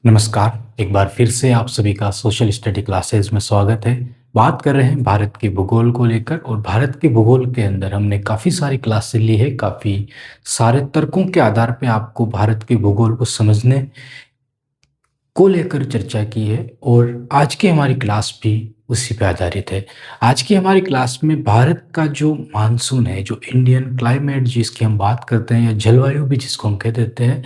नमस्कार, एक बार फिर से आप सभी का सोशल स्टडी क्लासेस में स्वागत है। बात कर रहे हैं भारत के भूगोल को लेकर और भारत के भूगोल के अंदर हमने काफ़ी सारी क्लासें ली है, काफ़ी सारे तर्कों के आधार पे आपको भारत के भूगोल को समझने को लेकर चर्चा की है और आज की हमारी क्लास भी उसी पे आधारित है। आज की हमारी क्लास में भारत का जो मानसून है, जो इंडियन क्लाइमेट जिसकी हम बात करते हैं या जलवायु भी जिसको हम कह देते हैं,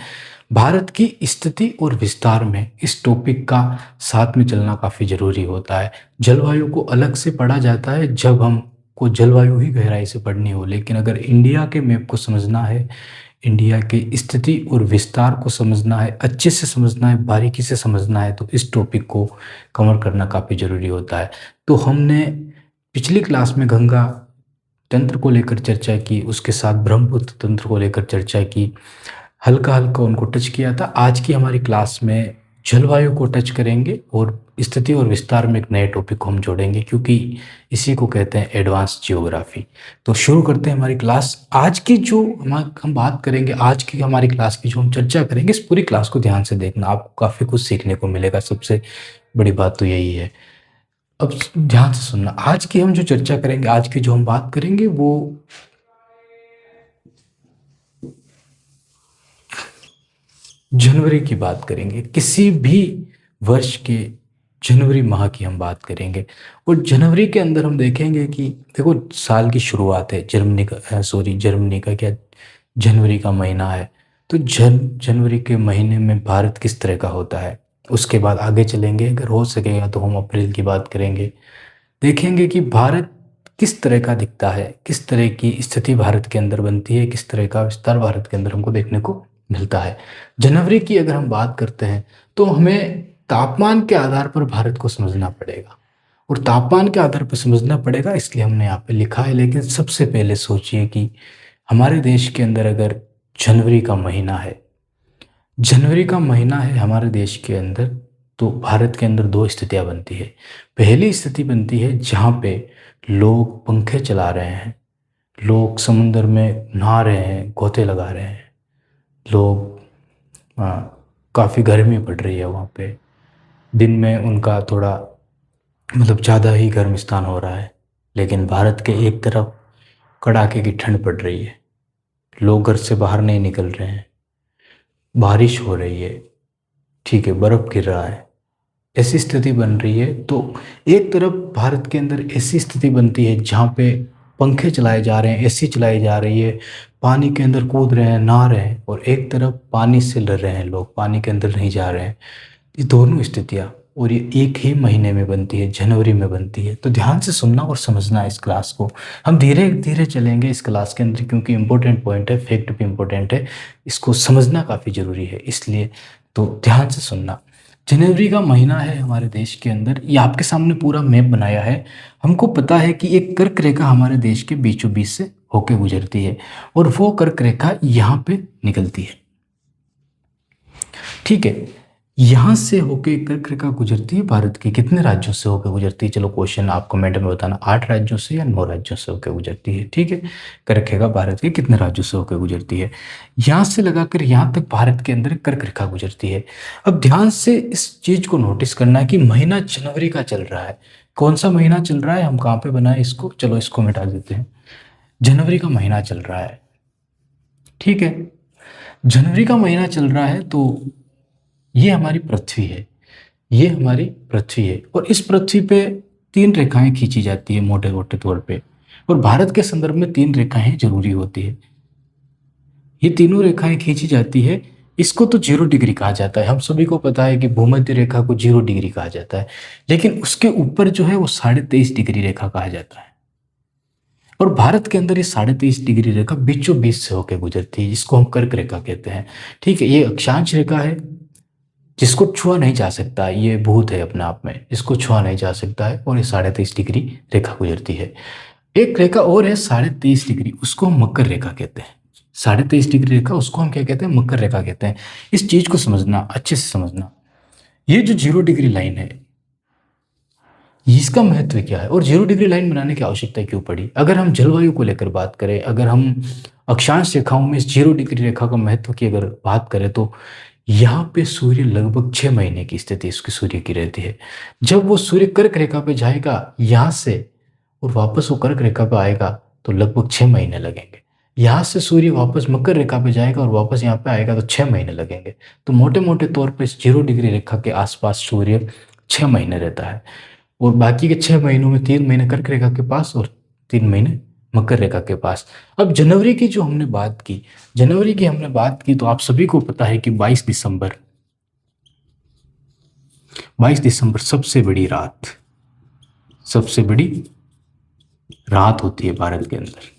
भारत की स्थिति और विस्तार में इस टॉपिक का साथ में चलना काफ़ी ज़रूरी होता है। जलवायु को अलग से पढ़ा जाता है जब हमको जलवायु ही गहराई से पढ़नी हो, लेकिन अगर इंडिया के मैप को समझना है, इंडिया की स्थिति और विस्तार को समझना है, अच्छे से समझना है, बारीकी से समझना है, तो इस टॉपिक को कवर करना काफ़ी ज़रूरी होता है। तो हमने पिछली क्लास में गंगा तंत्र को लेकर चर्चा की, उसके साथ ब्रह्मपुत्र तंत्र को लेकर चर्चा की, हल्का हल्का उनको टच किया था। आज की हमारी क्लास में जलवायु को टच करेंगे और स्थिति और विस्तार में एक नए टॉपिक को हम जोड़ेंगे, क्योंकि इसी को कहते हैं एडवांस जियोग्राफी। तो शुरू करते हैं हमारी क्लास। आज की जो हम बात करेंगे, आज की हमारी क्लास की जो हम चर्चा करेंगे, इस पूरी क्लास को ध्यान से देखना, आपको काफ़ी कुछ सीखने को मिलेगा। सबसे बड़ी बात तो यही है। अब ध्यान से सुनना, आज की हम जो चर्चा करेंगे, आज की जो हम बात करेंगे वो जनवरी की बात करेंगे। किसी भी वर्ष के जनवरी माह की हम बात करेंगे और जनवरी के अंदर हम देखेंगे कि देखो, साल की शुरुआत है, जर्मनी का क्या, जनवरी का महीना है। तो जनवरी के महीने में भारत किस तरह का होता है, उसके बाद आगे चलेंगे। अगर हो सकेगा तो हम अप्रैल की बात करेंगे, देखेंगे कि भारत किस तरह का दिखता है, किस तरह की स्थिति भारत के अंदर बनती है, किस तरह का विस्तार भारत के अंदर हमको देखने को मिलता है। जनवरी की अगर हम बात करते हैं तो हमें तापमान के आधार पर भारत को समझना पड़ेगा और तापमान के आधार पर समझना पड़ेगा, इसलिए हमने यहाँ पे लिखा है। लेकिन सबसे पहले सोचिए कि हमारे देश के अंदर अगर जनवरी का महीना है, जनवरी का महीना है हमारे देश के अंदर, तो भारत के अंदर दो स्थितियां बनती है। पहली स्थिति बनती है जहाँ पे लोग पंखे चला रहे हैं, लोग समुंदर में नहा रहे हैं, गोते लगा रहे हैं, लोग काफ़ी गर्मी पड़ रही है वहाँ पे, दिन में उनका थोड़ा मतलब ज़्यादा ही गर्म स्थान हो रहा है। लेकिन भारत के एक तरफ कड़ाके की ठंड पड़ रही है, लोग घर से बाहर नहीं निकल रहे हैं, बारिश हो रही है, ठीक है, बर्फ़ गिर रहा है, ऐसी स्थिति बन रही है। तो एक तरफ भारत के अंदर ऐसी स्थिति बनती है जहाँ पे पंखे चलाए जा रहे हैं, एसी चलाई जा रही है, पानी के अंदर कूद रहे हैं, नहा रहे हैं, और एक तरफ पानी से डर रहे हैं, लोग पानी के अंदर नहीं जा रहे हैं। ये दोनों स्थितियाँ और ये एक ही महीने में बनती है, जनवरी में बनती है। तो ध्यान से सुनना और समझना इस क्लास को। हम धीरे धीरे चलेंगे इस क्लास के अंदर, क्योंकि इंपॉर्टेंट पॉइंट है, फैक्ट भी इंपॉर्टेंट है, इसको समझना काफ़ी ज़रूरी है, इसलिए तो ध्यान से सुनना। जनवरी का महीना है हमारे देश के अंदर, ये आपके सामने पूरा मैप बनाया है। हमको पता है कि एक कर्क रेखा हमारे देश के बीचों बीच से होके गुजरती है और वो कर्क रेखा यहाँ पे निकलती है, ठीक है। यहाँ से होके कर्क रेखा गुजरती है, भारत के कितने राज्यों से होकर गुजरती है? चलो क्वेश्चन आप कमेंट में बताना, 8 राज्यों से या 9 राज्यों से होकर गुजरती है, ठीक है। कर्क रेखा भारत के कितने राज्यों से होकर गुजरती है? यहाँ से लगाकर यहाँ तक भारत के अंदर कर्क रेखा गुजरती है। अब ध्यान से इस चीज को नोटिस करना है कि महीना जनवरी का चल रहा है। कौन सा महीना चल रहा है, हम कहाँ पे बनाए इसको, चलो इसको मिटा देते हैं। जनवरी का महीना चल रहा है, ठीक है। जनवरी का महीना चल रहा है तो ये हमारी पृथ्वी है, ये हमारी पृथ्वी है, और इस पृथ्वी पे 3 रेखाएं खींची जाती है मोटे मोटे तौर पे, और भारत के संदर्भ में 3 रेखाएं जरूरी होती है। ये तीनों रेखाएं खींची जाती है, इसको तो 0 डिग्री कहा जाता है। हम सभी को पता है कि भूमध्य रेखा को 0 डिग्री कहा जाता है, लेकिन उसके ऊपर जो है वो 23.5 डिग्री रेखा कहा जाता है। और भारत के अंदर ये 23.5 डिग्री रेखा बीचों बीच से होकर गुजरती है, जिसको हम कर्क रेखा कहते हैं, ठीक है। ये अक्षांश रेखा है, जिसको छुआ नहीं जा सकता, ये भूत है अपने आप में, इसको छुआ नहीं जा सकता है, और ये 23.5 डिग्री रेखा गुजरती है। एक रेखा और है 23.5 डिग्री, उसको हम मकर रेखा कहते हैं। 23.5 डिग्री रेखा, उसको हम क्या कहते हैं, मकर रेखा कहते हैं। इस चीज को समझना, अच्छे से समझना। ये जो 0 डिग्री लाइन है, इसका महत्व क्या है और 0 डिग्री लाइन बनाने की आवश्यकता क्यों पड़ी? अगर हम जलवायु को लेकर बात करें, अगर हम अक्षांश रेखाओं में इस 0 डिग्री रेखा का महत्व की अगर बात करें, तो यहाँ पे सूर्य लगभग 6 महीने की स्थिति इसकी सूर्य की रहती है। जब वो सूर्य कर्क रेखा पे जाएगा यहाँ से और वापस वो कर्क रेखा पे आएगा तो लगभग 6 महीने लगेंगे। यहाँ से सूर्य वापस मकर रेखा पे जाएगा और वापस यहाँ पे आएगा तो 6 महीने लगेंगे। तो मोटे मोटे तौर पे 0 डिग्री रेखा के आसपास सूर्य 6 महीने रहता है और बाकी के 6 महीनों में 3 महीने कर्क रेखा के पास और 3 महीने मकर रेखा के पास। अब जनवरी की जो हमने बात की, जनवरी की हमने बात की तो आप सभी को पता है कि 22 दिसंबर सबसे बड़ी रात होती है भारत के अंदर।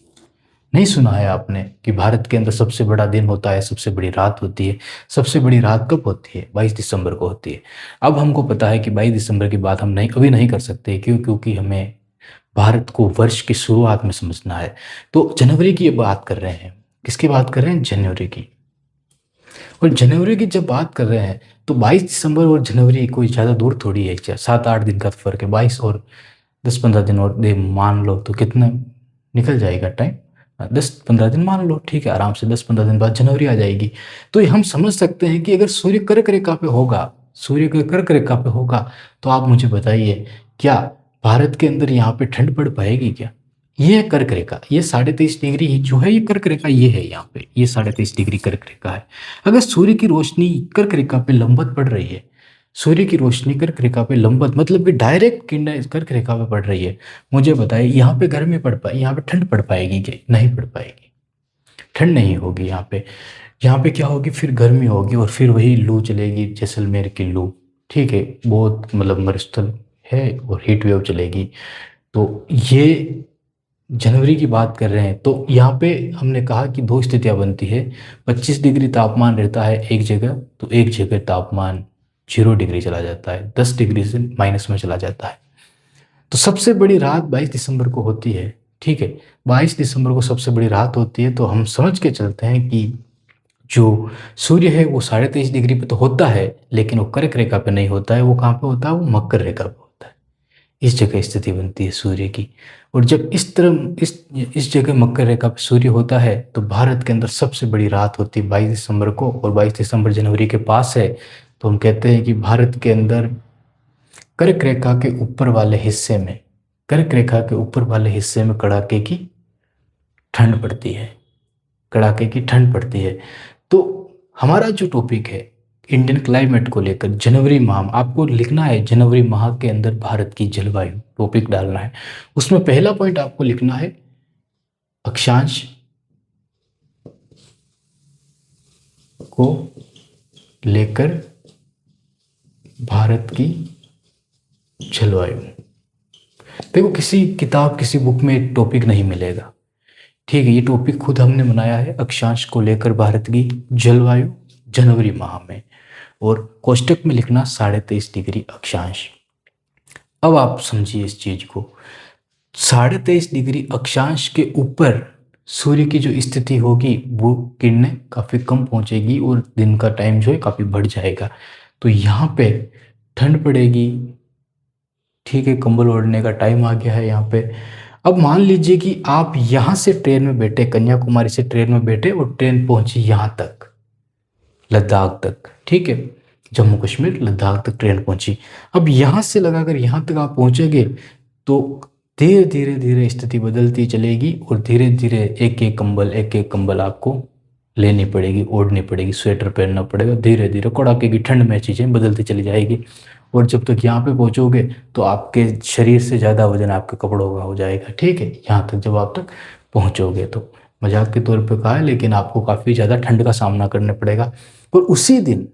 नहीं सुना है आपने कि भारत के अंदर सबसे बड़ा दिन होता है, सबसे बड़ी रात होती है? सबसे बड़ी रात कब होती है? 22 दिसंबर को होती है। अब हमको पता है कि 22 दिसंबर की बात हम नहीं अभी नहीं कर सकते, क्यों? क्योंकि हमें भारत को वर्ष की शुरुआत में समझना है। तो जनवरी की बात कर रहे हैं। किसकी बात कर रहे हैं? जनवरी की। और जनवरी की जब बात कर रहे हैं तो 22 दिसंबर और जनवरी कोई ज़्यादा दूर थोड़ी है, 7-8 दिन का फर्क है। 22 और 10-15 दिन और दे मान लो तो कितना निकल जाएगा टाइम? 10-15 दिन मान लो, ठीक है, आराम से 10-15 दिन बाद जनवरी आ जाएगी। तो ये हम समझ सकते हैं कि अगर सूर्य कर्क रेखा पे होगा, सूर्य का कर्क रेखा पे होगा, तो आप मुझे बताइए क्या भारत के अंदर यहाँ पे ठंड पड़ पाएगी क्या? ये है कर्क रेखा, ये 23.5 डिग्री ही जो है, ये कर्क रेखा ये है, यहाँ पे ये 23.5 डिग्री कर्क रेखा है। अगर सूर्य की रोशनी कर्क रेखा पे लंबवत पड़ रही है, सूर्य की रोशनी कर्क रेखा पे लंबवत मतलब कि डायरेक्ट किरण कर्क रेखा पे पड़ रही है, मुझे बताइए यहाँ पे गर्मी पड़ पाए, यहाँ पे ठंड पड़ पाएगी क्या? नहीं पड़ पाएगी, ठंड नहीं होगी यहाँ पे। यहाँ पे क्या होगी? फिर गर्मी होगी और फिर वही लू चलेगी, जैसलमेर की लू, ठीक है, बहुत मतलब मरुस्थल है और हीट वेव चलेगी। तो ये जनवरी की बात कर रहे हैं तो यहाँ पे हमने कहा कि दो स्थितियां बनती है। 25 डिग्री तापमान रहता है एक जगह, तो एक जगह तापमान 0 डिग्री चला जाता है, 10 डिग्री से माइनस में चला जाता है। तो सबसे बड़ी रात 22 दिसंबर को होती है, ठीक है, 22 दिसंबर को सबसे बड़ी रात होती है। तो हम समझ के चलते हैं कि जो सूर्य है वो 23.5 डिग्री पे तो होता है, लेकिन वो कर्क रेखा पे नहीं होता है। वो कहाँ पे होता है? वो मकर रेखा पे होता है। इस जगह स्थिति बनती है सूर्य की। और जब इस जगह मकर रेखा पे सूर्य होता है तो भारत के अंदर सबसे बड़ी रात होती है 22 दिसंबर को, और 22 दिसंबर जनवरी के पास है। तो हम कहते हैं कि भारत के अंदर कर्क रेखा के ऊपर वाले हिस्से में, कर्क रेखा के ऊपर वाले हिस्से में कड़ाके की ठंड पड़ती है, कड़ाके की ठंड पड़ती है। तो हमारा जो टॉपिक है इंडियन क्लाइमेट को लेकर, जनवरी माह आपको लिखना है, जनवरी माह के अंदर भारत की जलवायु टॉपिक डालना है। उसमें पहला पॉइंट आपको लिखना है अक्षांश को लेकर भारत की जलवायु। देखो किसी किताब किसी बुक में टॉपिक नहीं मिलेगा, ठीक है, ये टॉपिक खुद हमने बनाया है, अक्षांश को लेकर भारत की जलवायु जनवरी माह में, और कोष्टक में लिखना 23.5 डिग्री अक्षांश। अब आप समझिए इस चीज को, 23.5 डिग्री अक्षांश के ऊपर सूर्य की जो स्थिति होगी वो किरणें काफ़ी कम पहुंचेगी और दिन का टाइम जो है काफ़ी बढ़ जाएगा। तो यहाँ पे ठंड पड़ेगी, ठीक है, कंबल ओढ़ने का टाइम आ गया है यहाँ पे। अब मान लीजिए कि आप यहाँ से ट्रेन में बैठे, कन्याकुमारी से ट्रेन में बैठे और ट्रेन पहुंची यहाँ तक, लद्दाख तक, ठीक है, जम्मू कश्मीर लद्दाख तक ट्रेन पहुंची। अब यहाँ से लगाकर यहाँ तक आप पहुँचेंगे तो धीरे धीरे धीरे स्थिति बदलती चलेगी और धीरे धीरे एक एक कंबल आपको लेनी पड़ेगी, ओढ़नी पड़ेगी, स्वेटर पहनना पड़ेगा, धीरे धीरे कड़ाके की ठंड में चीज़ें बदलती चली जाएगी। और जब तक यहाँ पे पहुँचोगे तो आपके शरीर से ज़्यादा वजन आपके कपड़ों का हो जाएगा, ठीक है, यहाँ तक जब आप तक पहुँचोगे तो। मजाक के तौर पे कहा है, लेकिन आपको काफ़ी ज़्यादा ठंड का सामना करना पड़ेगा। और उसी दिन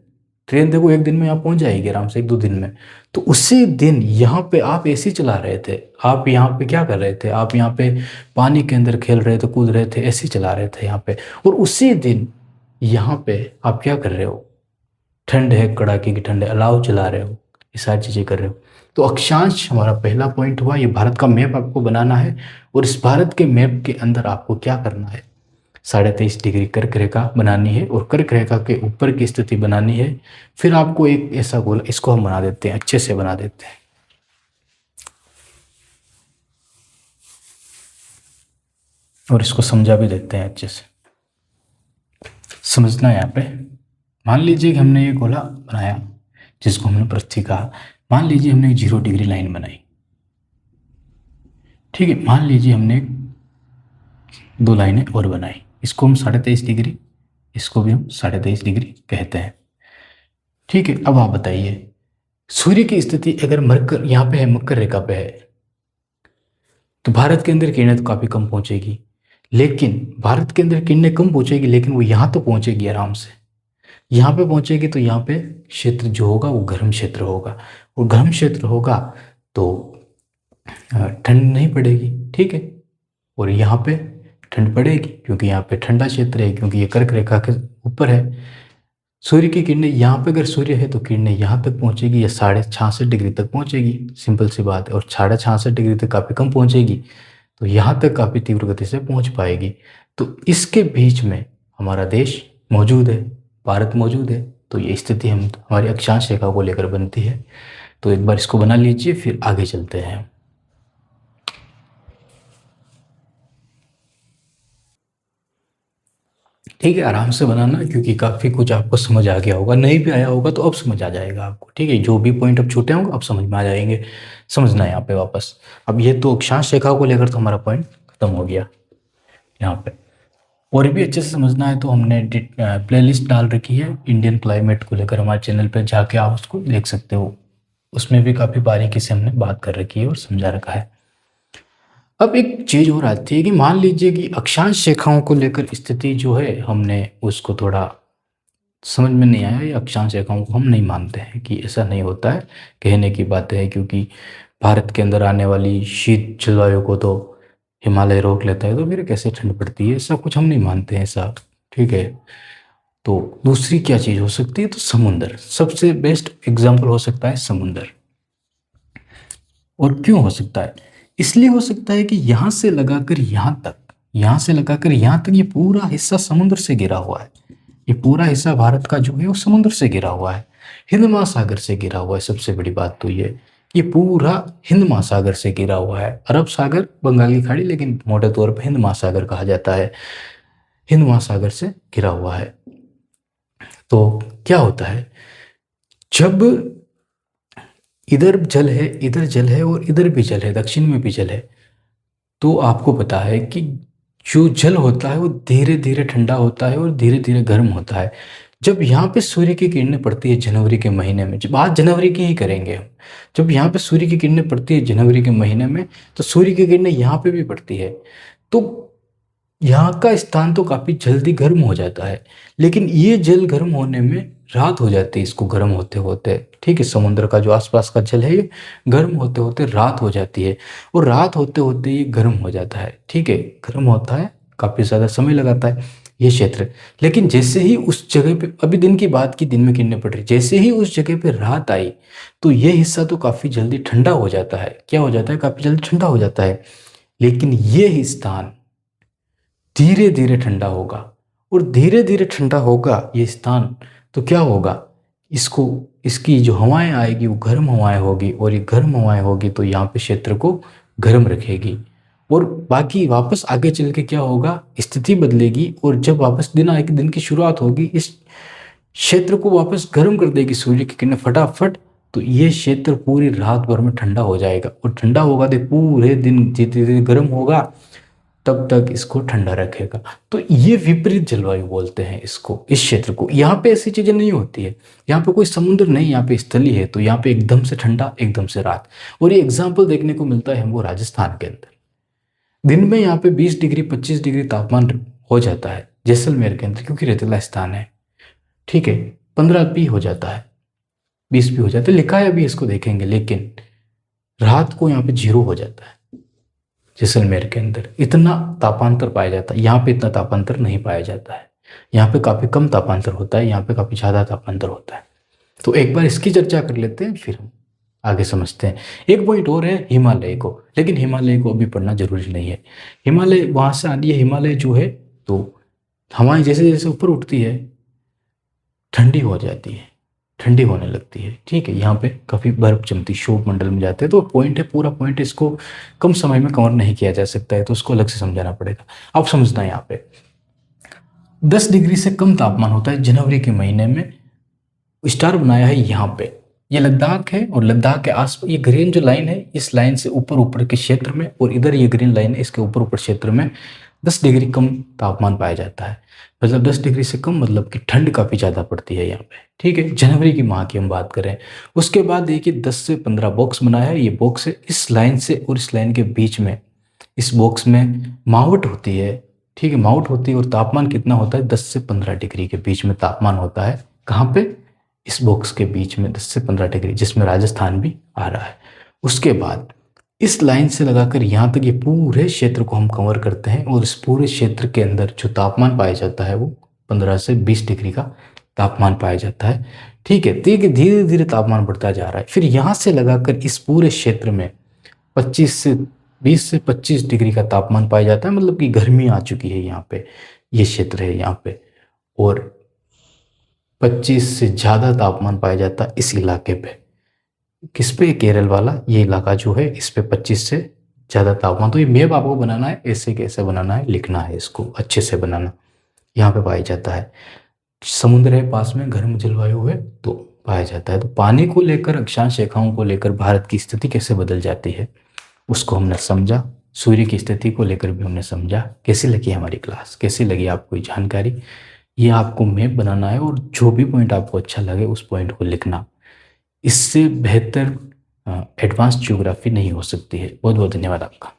ट्रेन देखो एक दिन में यहाँ पहुँच जाएगी आराम से, 1-2 दिन में। तो उसी दिन यहाँ पे आप एसी चला रहे थे, आप यहाँ पे क्या कर रहे थे? आप यहाँ पे पानी के अंदर खेल रहे थे, कूद रहे थे, एसी चला रहे थे यहाँ पे। और उसी दिन यहाँ पे आप क्या कर रहे हो? ठंड है, कड़ाके की ठंड है, अलाव चला रहे हो, ये सारी चीज़ें कर रहे हो। तो अक्षांश हमारा पहला पॉइंट हुआ। ये भारत का मैप आपको बनाना है और इस भारत के मैप के अंदर आपको क्या करना है? 23.5 डिग्री कर्क रेखा बनानी है और कर्क रेखा के ऊपर की स्थिति बनानी है। फिर आपको एक ऐसा गोला, इसको हम बना देते हैं, अच्छे से बना देते हैं, और इसको समझा भी देते हैं अच्छे से। समझना है यहाँ पे, मान लीजिए कि हमने ये गोला बनाया जिसको हमने पृथ्वी कहा। मान लीजिए हमने 0 डिग्री लाइन बनाई, ठीक है। मान लीजिए हमने 2 लाइनें और बनाई, इसको हम 23.5 डिग्री, इसको भी हम 23.5 डिग्री कहते हैं, ठीक है। अब आप बताइए, सूर्य की स्थिति अगर मकर यहाँ पे है, मकर रेखा पे है, तो भारत के अंदर किरणें तो काफ़ी कम पहुंचेगी, लेकिन भारत के अंदर किरणें कम पहुंचेगी, लेकिन वो यहाँ तो पहुंचेगी आराम से। यहाँ पे पहुंचेगी तो यहाँ पे क्षेत्र जो होगा वो गर्म क्षेत्र होगा, और गर्म क्षेत्र होगा तो ठंड नहीं पड़ेगी, ठीक है। और यहाँ पे ठंड पड़ेगी क्योंकि यहाँ पे ठंडा क्षेत्र है, क्योंकि ये कर्क रेखा के ऊपर है। सूर्य की किरणें यहाँ पे अगर सूर्य है तो किरणें यहाँ तक पहुँचेगी या 66.5 डिग्री तक पहुँचेगी, सिंपल सी बात है। और 66.5 डिग्री तक काफ़ी कम पहुँचेगी तो यहाँ तक काफ़ी तीव्र गति से पहुँच पाएगी। तो इसके बीच में हमारा देश मौजूद है, भारत मौजूद है। तो ये स्थिति हम हमारी अक्षांश रेखा को लेकर बनती है। तो एक बार इसको बना लीजिए, फिर आगे चलते हैं। ठीक है, आराम से बनाना, क्योंकि काफ़ी कुछ आपको समझ आ गया होगा, नहीं भी आया होगा तो अब समझ आ जाएगा आपको, ठीक है। जो भी पॉइंट अब छूटे होंगे अब समझ में आ जाएंगे। समझना है यहाँ पे वापस। अब ये तो अक्षांश रेखा को लेकर तो हमारा पॉइंट खत्म हो गया यहाँ पे। और भी अच्छे से समझना है तो हमने प्लेलिस्ट डाल रखी है इंडियन क्लाइमेट को लेकर, हमारे चैनल पर जाके आप उसको देख सकते हो। उसमें भी काफ़ी बारीकी से हमने बात कर रखी है और समझा रखा है। अब एक चीज़ और आती है कि मान लीजिए कि अक्षांश रेखाओं को लेकर स्थिति जो है, हमने उसको थोड़ा समझ में नहीं आया, या अक्षांश रेखाओं को हम नहीं मानते हैं कि ऐसा नहीं होता है, कहने की बात है। क्योंकि भारत के अंदर आने वाली शीत जलवायु को तो हिमालय रोक लेता है, तो फिर कैसे ठंड पड़ती है, ऐसा कुछ हम नहीं मानते हैं ऐसा, ठीक है। तो दूसरी क्या चीज़ हो सकती है, तो समुंदर सबसे बेस्ट एग्जाम्पल हो सकता है, समुंदर। और क्यों हो सकता है? इसलिए हो सकता है कि यहाँ से लगाकर यहाँ तक, यहाँ से लगाकर यहाँ तक ये पूरा हिस्सा समुद्र से घिरा हुआ है। ये पूरा हिस्सा भारत का जो है वो समुद्र से घिरा हुआ है, हिंद महासागर से घिरा हुआ है। सबसे बड़ी बात तो ये पूरा हिंद महासागर से घिरा हुआ है। अरब सागर, बंगाल की खाड़ी, लेकिन मोटे तौर पर हिंद महासागर कहा जाता है, हिंद महासागर से घिरा हुआ है। तो क्या होता है, जब इधर जल है, इधर जल है, और इधर भी जल है, दक्षिण में भी जल है, तो आपको पता है कि जो जल होता है वो धीरे धीरे ठंडा होता है और धीरे धीरे गर्म होता है। जब यहाँ पे सूर्य की किरणें पड़ती है जनवरी के महीने में, जब आज जनवरी की ही करेंगे हम, जब यहाँ पे सूर्य की किरणें पड़ती है जनवरी के महीने में, तो सूर्य की किरणें यहाँ पे भी पड़ती है, तो यहाँ का स्थान तो काफ़ी जल्दी गर्म हो जाता है। लेकिन ये जल गर्म होने में रात हो जाती है इसको गर्म होते होते, ठीक है। समुद्र का जो आसपास का जल है ये गर्म होते होते रात हो जाती है, और रात होते होते ये गर्म हो जाता है, ठीक है। गर्म होता है, काफ़ी ज़्यादा समय लगाता है ये क्षेत्र। लेकिन जैसे ही उस जगह पे, अभी दिन की बात की, दिन में किरणें पड़ रही, जैसे ही उस जगह पे रात आई तो ये हिस्सा तो काफ़ी जल्दी ठंडा हो जाता है। क्या हो जाता है? काफ़ी जल्दी ठंडा हो जाता है। लेकिन ये ही स्थान धीरे धीरे ठंडा होगा, और धीरे धीरे ठंडा होगा ये स्थान, तो क्या होगा, इसको, इसकी जो हवाएं आएगी वो गर्म हवाएं होगी, और ये गर्म हवाएं होगी तो यहाँ पे क्षेत्र को गर्म रखेगी। और बाकी वापस आगे चल के क्या होगा, स्थिति बदलेगी, और जब वापस दिन आएगी, दिन की शुरुआत होगी, इस क्षेत्र को वापस गर्म कर देगी सूर्य की किरणें फटाफट, तो ये क्षेत्र पूरी रात भर में ठंडा हो जाएगा। और ठंडा होगा तो पूरे दिन धीरे धीरे गर्म होगा, तब तक इसको ठंडा रखेगा। तो ये विपरीत जलवायु बोलते हैं इसको, इस क्षेत्र को। यहाँ पे ऐसी चीजें नहीं होती है, यहाँ पे कोई समुद्र नहीं, यहाँ पे स्थली है, तो यहाँ पे एकदम से ठंडा, एकदम से रात। और ये एग्जाम्पल देखने को मिलता है हमको राजस्थान के अंदर। दिन में यहाँ पे 20 डिग्री 25 डिग्री तापमान हो जाता है जैसलमेर के अंदर, क्योंकि रेतीला स्थान है, ठीक है। 15 भी हो जाता है, 20 भी हो जाता है, लिखा है अभी इसको देखेंगे। लेकिन रात को यहाँ पे 0 हो जाता है जैसलमेर के अंदर, इतना तापांतर पाया जाता है। यहाँ पे इतना तापांतर नहीं पाया जाता है, यहाँ पे काफ़ी कम तापांतर होता है, यहाँ पे काफ़ी ज़्यादा तापांतर होता है। तो एक बार इसकी चर्चा कर लेते हैं, फिर हम आगे समझते हैं। एक पॉइंट और है हिमालय को, लेकिन हिमालय को अभी पढ़ना जरूरी नहीं है। हिमालय वहाँ से आती है, हिमालय जो है तो हवाएं जैसे जैसे ऊपर उठती है ठंडी हो जाती है, ठंडी होने लगती है, ठीक है। यहाँ पे काफ़ी बर्फ जमती, क्षोभ मंडल में जाते हैं। तो पॉइंट है, पूरा पॉइंट है, इसको कम समय में कवर नहीं किया जा सकता है, तो उसको अलग से समझाना पड़ेगा। अब समझना है यहाँ पे, 10 डिग्री से कम तापमान होता है जनवरी के महीने में। स्टार बनाया है यहाँ पे, ये लद्दाख है, और लद्दाख के आस ये ग्रीन जो लाइन है, इस लाइन से ऊपर ऊपर के क्षेत्र में, और इधर ये ग्रीन लाइन है, इसके ऊपर ऊपर क्षेत्र में 10 डिग्री कम तापमान पाया जाता है। मतलब 10 डिग्री से कम मतलब कि ठंड काफ़ी ज़्यादा पड़ती है यहाँ पे। ठीक है, जनवरी की माह की हम बात करें। उसके बाद देखिए 10 से 15 बॉक्स बनाया है, ये बॉक्स है इस लाइन से और इस लाइन के बीच में, इस बॉक्स में माउट होती है। ठीक है, माउट होती है, और तापमान कितना होता है 10 से 15 डिग्री के बीच में तापमान होता है। कहाँ पे? इस बॉक्स के बीच में 10 से 15 डिग्री, जिसमें राजस्थान भी आ रहा है। उसके बाद इस लाइन से लगाकर यहाँ तक ये पूरे क्षेत्र को हम कवर करते हैं, और इस पूरे क्षेत्र के अंदर जो तापमान पाया जाता है वो 15 से 20 डिग्री का तापमान पाया जाता है। ठीक है, तो ये धीरे धीरे तापमान बढ़ता जा रहा है। फिर यहाँ से लगाकर इस पूरे क्षेत्र में 20 से 25 डिग्री का तापमान पाया जाता है, मतलब कि गर्मी आ चुकी है यहाँ पे, ये क्षेत्र है यहाँ पे। और 25 से ज़्यादा तापमान पाया जाता है इस इलाके पे। किस पे? केरल वाला ये इलाका जो है, इस पे 25 से ज़्यादा तापमान। तो ये मैप आपको बनाना है, ऐसे कैसे बनाना है, लिखना है, इसको अच्छे से बनाना। यहाँ पे पाया जाता है, समुद्र है पास में, गर्म जलवायु है तो पाया जाता है। तो पानी को लेकर, अक्षांश रेखाओं को लेकर भारत की स्थिति कैसे बदल जाती है उसको हमने समझा। सूर्य की स्थिति को लेकर भी हमने समझा। कैसी लगी हमारी क्लास, कैसी लगी आपको ये जानकारी? ये आपको मैप बनाना है, और जो भी पॉइंट आपको अच्छा लगे उस पॉइंट को लिखना। इससे बेहतर एडवांस ज्योग्राफी नहीं हो सकती है। बहुत बहुत धन्यवाद आपका।